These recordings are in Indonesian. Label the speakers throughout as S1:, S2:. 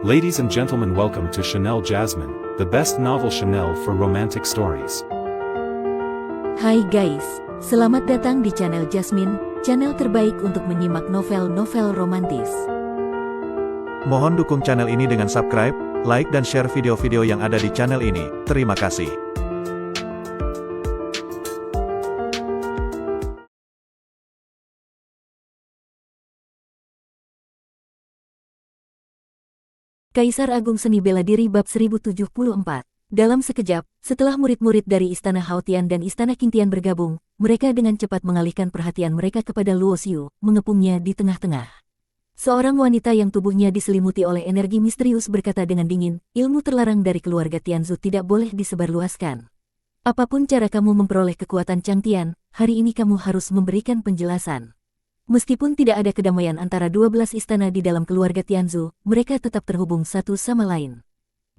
S1: Ladies and gentlemen, welcome to Chanel Jasmine, the best novel Chanel for romantic stories.
S2: Hai guys, selamat datang di channel Jasmine, channel terbaik untuk menyimak novel-novel romantis.
S3: Mohon dukung channel ini dengan subscribe, like dan share video-video yang ada di channel ini. Terima kasih.
S2: Kaisar Agung Seni Bela Diri Bab 1074. Dalam sekejap, setelah murid-murid dari Istana Haotian dan Istana Qingtian bergabung, mereka dengan cepat mengalihkan perhatian mereka kepada Luo Xiu, mengepungnya di tengah-tengah. Seorang wanita yang tubuhnya diselimuti oleh energi misterius berkata dengan dingin, ilmu terlarang dari keluarga Tianzu tidak boleh disebarluaskan. Apapun cara kamu memperoleh kekuatan Changtian, hari ini kamu harus memberikan penjelasan. Meskipun tidak ada kedamaian antara 12 istana di dalam keluarga Tianzu, mereka tetap terhubung satu sama lain.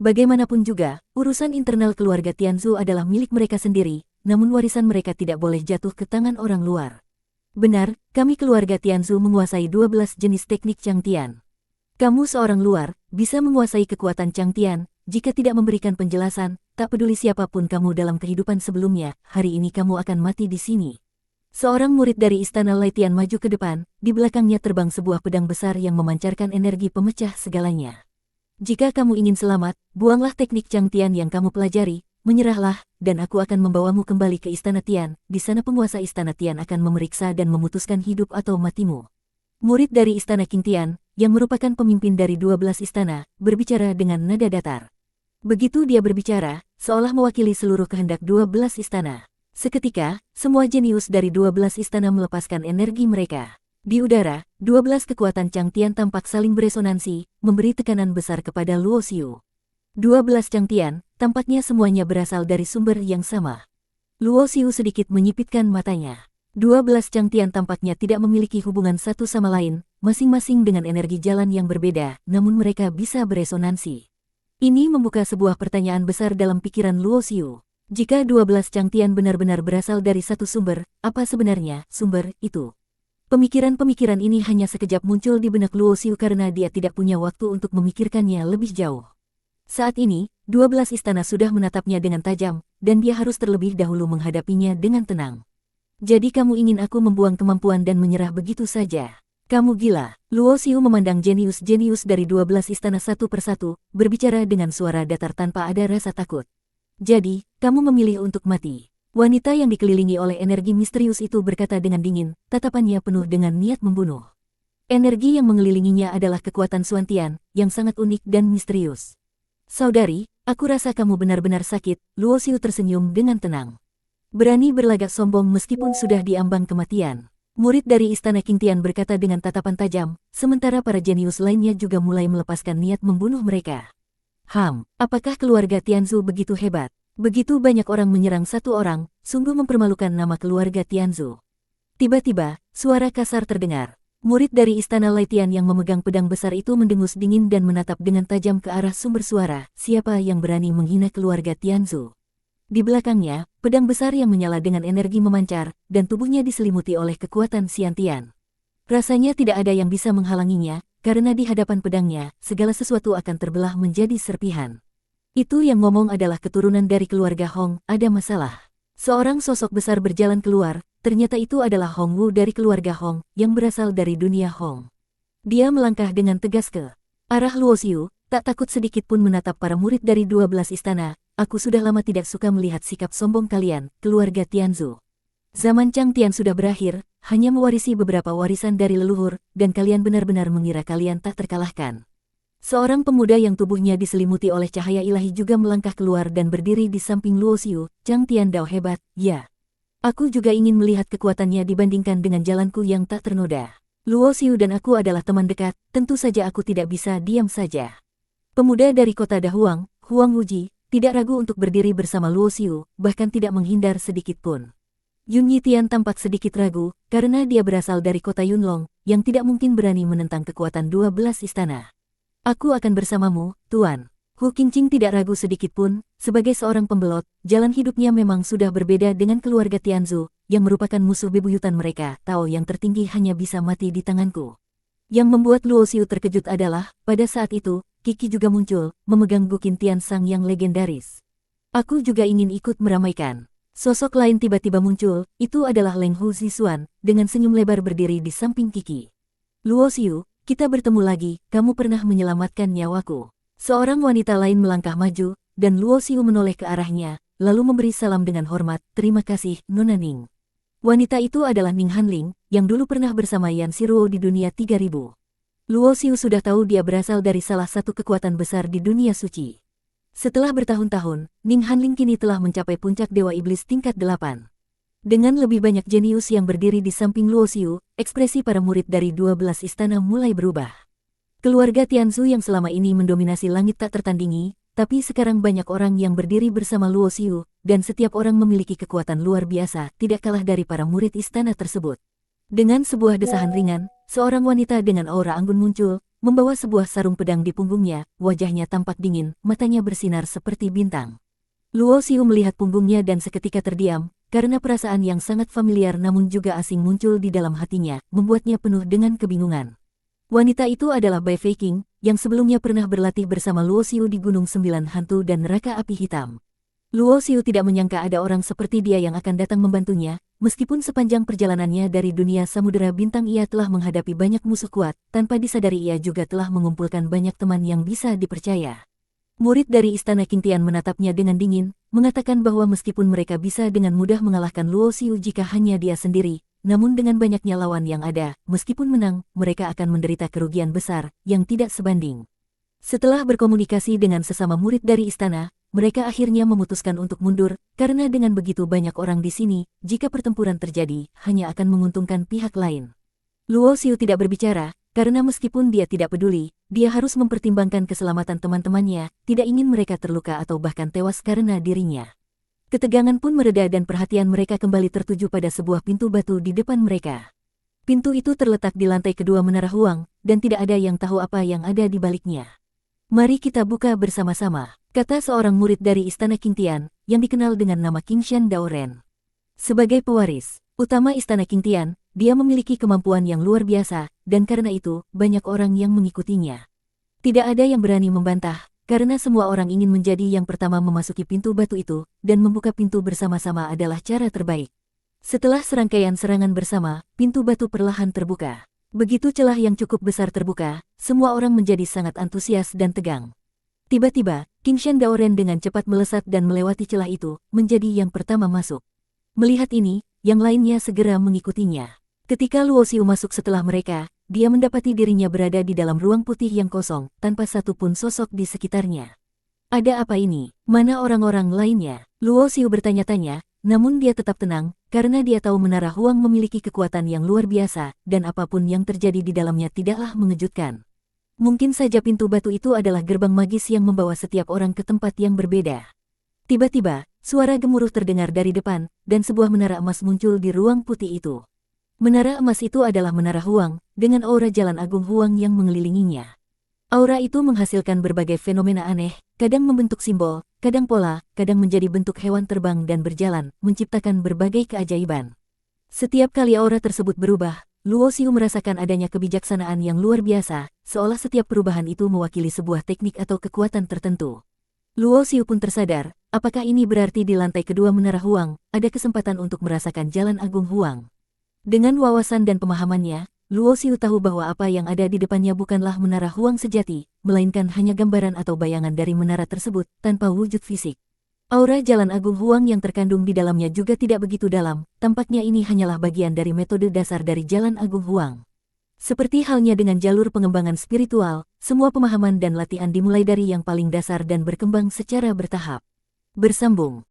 S2: Bagaimanapun juga, urusan internal keluarga Tianzu adalah milik mereka sendiri, namun warisan mereka tidak boleh jatuh ke tangan orang luar. Benar, kami keluarga Tianzu menguasai 12 jenis teknik Changtian. Kamu seorang luar, bisa menguasai kekuatan Changtian, jika tidak memberikan penjelasan, tak peduli siapapun kamu dalam kehidupan sebelumnya, hari ini kamu akan mati di sini. Seorang murid dari Istana Laitian maju ke depan, di belakangnya terbang sebuah pedang besar yang memancarkan energi pemecah segalanya. Jika kamu ingin selamat, buanglah teknik Changtian yang kamu pelajari, menyerahlah, dan aku akan membawamu kembali ke Istana Tian. Di sana penguasa Istana Tian akan memeriksa dan memutuskan hidup atau matimu. Murid dari Istana Qingtian, yang merupakan pemimpin dari 12 istana, berbicara dengan nada datar. Begitu dia berbicara, seolah mewakili seluruh kehendak 12 istana. Seketika, semua jenius dari 12 istana melepaskan energi mereka. Di udara, 12 kekuatan Changtian tampak saling beresonansi, memberi tekanan besar kepada Luo Xiu. 12 Changtian, tampaknya semuanya berasal dari sumber yang sama. Luo Xiu sedikit menyipitkan matanya. 12 Changtian tampaknya tidak memiliki hubungan satu sama lain, masing-masing dengan energi jalan yang berbeda, namun mereka bisa beresonansi. Ini membuka sebuah pertanyaan besar dalam pikiran Luo Xiu. Jika 12 Changtian benar-benar berasal dari satu sumber, apa sebenarnya sumber itu? Pemikiran-pemikiran ini hanya sekejap muncul di benak Luo Xiu karena dia tidak punya waktu untuk memikirkannya lebih jauh. Saat ini, 12 istana sudah menatapnya dengan tajam, dan dia harus terlebih dahulu menghadapinya dengan tenang. Jadi kamu ingin aku membuang kemampuan dan menyerah begitu saja? Kamu gila. Luo Xiu memandang jenius-jenius dari 12 istana satu persatu, berbicara dengan suara datar tanpa ada rasa takut. Jadi, kamu memilih untuk mati. Wanita yang dikelilingi oleh energi misterius itu berkata dengan dingin, tatapannya penuh dengan niat membunuh. Energi yang mengelilinginya adalah kekuatan Xuantian, yang sangat unik dan misterius. Saudari, aku rasa kamu benar-benar sakit, Luo Xiu tersenyum dengan tenang. Berani berlagak sombong meskipun sudah diambang kematian. Murid dari Istana Qingtian berkata dengan tatapan tajam, sementara para jenius lainnya juga mulai melepaskan niat membunuh mereka. Apakah keluarga Tianzu begitu hebat? Begitu banyak orang menyerang satu orang, sungguh mempermalukan nama keluarga Tianzu. Tiba-tiba, suara kasar terdengar. Murid dari Istana Laitian yang memegang pedang besar itu mendengus dingin dan menatap dengan tajam ke arah sumber suara, siapa yang berani menghina keluarga Tianzu. Di belakangnya, pedang besar yang menyala dengan energi memancar, dan tubuhnya diselimuti oleh kekuatan Xiantian. Rasanya tidak ada yang bisa menghalanginya, karena di hadapan pedangnya, segala sesuatu akan terbelah menjadi serpihan. Itu yang ngomong adalah keturunan dari keluarga Hong, ada masalah. Seorang sosok besar berjalan keluar, ternyata itu adalah Hong Wu dari keluarga Hong, yang berasal dari dunia Hong. Dia melangkah dengan tegas ke arah Luo Xiu, tak takut sedikit pun menatap para murid dari 12 istana. Aku sudah lama tidak suka melihat sikap sombong kalian, keluarga Tianzu. Zaman Changtian sudah berakhir, hanya mewarisi beberapa warisan dari leluhur, dan kalian benar-benar mengira kalian tak terkalahkan. Seorang pemuda yang tubuhnya diselimuti oleh cahaya ilahi juga melangkah keluar dan berdiri di samping Luo Xiu. Changtian Dao hebat, ya. Aku juga ingin melihat kekuatannya dibandingkan dengan jalanku yang tak ternoda. Luo Xiu dan aku adalah teman dekat, tentu saja aku tidak bisa diam saja. Pemuda dari kota Dahuang, Huang Wuji, tidak ragu untuk berdiri bersama Luo Xiu, bahkan tidak menghindar sedikit pun. Yun Yitian tampak sedikit ragu, karena dia berasal dari kota Yunlong, yang tidak mungkin berani menentang kekuatan 12 istana. Aku akan bersamamu, Tuan. Hu Qingqing tidak ragu sedikit pun, sebagai seorang pembelot, jalan hidupnya memang sudah berbeda dengan keluarga Tianzu, yang merupakan musuh bebuyutan mereka. Tao yang tertinggi hanya bisa mati di tanganku. Yang membuat Luo Xiu terkejut adalah, pada saat itu, Kiki juga muncul, memegang Gukin Tiansang yang legendaris. Aku juga ingin ikut meramaikan. Sosok lain tiba-tiba muncul, itu adalah Leng Hu Zixuan, dengan senyum lebar berdiri di samping Kiki. Luo Xiu, kita bertemu lagi, kamu pernah menyelamatkan nyawaku. Seorang wanita lain melangkah maju, dan Luo Xiu menoleh ke arahnya, lalu memberi salam dengan hormat, terima kasih, Nona Ning. Wanita itu adalah Ning Hanling, yang dulu pernah bersama Yan Shiruo di dunia 3000. Luo Xiu sudah tahu dia berasal dari salah satu kekuatan besar di dunia suci. Setelah bertahun-tahun, Ning Hanling kini telah mencapai puncak Dewa Iblis tingkat 8. Dengan lebih banyak jenius yang berdiri di samping Luo Xiu, ekspresi para murid dari 12 istana mulai berubah. Keluarga Tianzu yang selama ini mendominasi langit tak tertandingi, tapi sekarang banyak orang yang berdiri bersama Luo Xiu, dan setiap orang memiliki kekuatan luar biasa, tidak kalah dari para murid istana tersebut. Dengan sebuah desahan ringan, seorang wanita dengan aura anggun muncul, membawa sebuah sarung pedang di punggungnya, wajahnya tampak dingin, matanya bersinar seperti bintang. Luo Xiu melihat punggungnya dan seketika terdiam, karena perasaan yang sangat familiar namun juga asing muncul di dalam hatinya, membuatnya penuh dengan kebingungan. Wanita itu adalah Bai Fei Qing, yang sebelumnya pernah berlatih bersama Luo Xiu di Gunung Sembilan Hantu dan Neraka Api Hitam. Luo Xiu tidak menyangka ada orang seperti dia yang akan datang membantunya, meskipun sepanjang perjalanannya dari dunia Samudera Bintang ia telah menghadapi banyak musuh kuat, tanpa disadari ia juga telah mengumpulkan banyak teman yang bisa dipercaya. Murid dari Istana Qingtian menatapnya dengan dingin, mengatakan bahwa meskipun mereka bisa dengan mudah mengalahkan Luo Xiu jika hanya dia sendiri, namun dengan banyaknya lawan yang ada, meskipun menang, mereka akan menderita kerugian besar, yang tidak sebanding. Setelah berkomunikasi dengan sesama murid dari istana, mereka akhirnya memutuskan untuk mundur, karena dengan begitu banyak orang di sini, jika pertempuran terjadi, hanya akan menguntungkan pihak lain. Luo Xiu tidak berbicara, karena meskipun dia tidak peduli, dia harus mempertimbangkan keselamatan teman-temannya, tidak ingin mereka terluka atau bahkan tewas karena dirinya. Ketegangan pun mereda dan perhatian mereka kembali tertuju pada sebuah pintu batu di depan mereka. Pintu itu terletak di lantai kedua Menara Huang, dan tidak ada yang tahu apa yang ada di baliknya. Mari kita buka bersama-sama, kata seorang murid dari Istana Qingtian, yang dikenal dengan nama Qingshan Daoren. Sebagai pewaris utama Istana Qingtian, dia memiliki kemampuan yang luar biasa, dan karena itu, banyak orang yang mengikutinya. Tidak ada yang berani membantah, karena semua orang ingin menjadi yang pertama memasuki pintu batu itu, dan membuka pintu bersama-sama adalah cara terbaik. Setelah serangkaian serangan bersama, pintu batu perlahan terbuka. Begitu celah yang cukup besar terbuka, semua orang menjadi sangat antusias dan tegang. Tiba-tiba, Qingshan Daoren dengan cepat melesat dan melewati celah itu, menjadi yang pertama masuk. Melihat ini, yang lainnya segera mengikutinya. Ketika Luo Xiu masuk setelah mereka, dia mendapati dirinya berada di dalam ruang putih yang kosong, tanpa satu pun sosok di sekitarnya. Ada apa ini? Mana orang-orang lainnya? Luo Xiu bertanya-tanya, namun dia tetap tenang, karena dia tahu Menara Huang memiliki kekuatan yang luar biasa, dan apapun yang terjadi di dalamnya tidaklah mengejutkan. Mungkin saja pintu batu itu adalah gerbang magis yang membawa setiap orang ke tempat yang berbeda. Tiba-tiba, suara gemuruh terdengar dari depan, dan sebuah menara emas muncul di ruang putih itu. Menara emas itu adalah Menara Huang, dengan aura Jalan Agung Huang yang mengelilinginya. Aura itu menghasilkan berbagai fenomena aneh, kadang membentuk simbol, kadang pola, kadang menjadi bentuk hewan terbang dan berjalan, menciptakan berbagai keajaiban. Setiap kali aura tersebut berubah, Luo Xiu merasakan adanya kebijaksanaan yang luar biasa, seolah setiap perubahan itu mewakili sebuah teknik atau kekuatan tertentu. Luo Xiu pun tersadar, apakah ini berarti di lantai kedua Menara Huang, ada kesempatan untuk merasakan Jalan Agung Huang. Dengan wawasan dan pemahamannya, Luo Xiu tahu bahwa apa yang ada di depannya bukanlah Menara Huang sejati, melainkan hanya gambaran atau bayangan dari menara tersebut, tanpa wujud fisik. Aura Jalan Agung Huang yang terkandung di dalamnya juga tidak begitu dalam, tampaknya ini hanyalah bagian dari metode dasar dari Jalan Agung Huang. Seperti halnya dengan jalur pengembangan spiritual, semua pemahaman dan latihan dimulai dari yang paling dasar dan berkembang secara bertahap. Bersambung.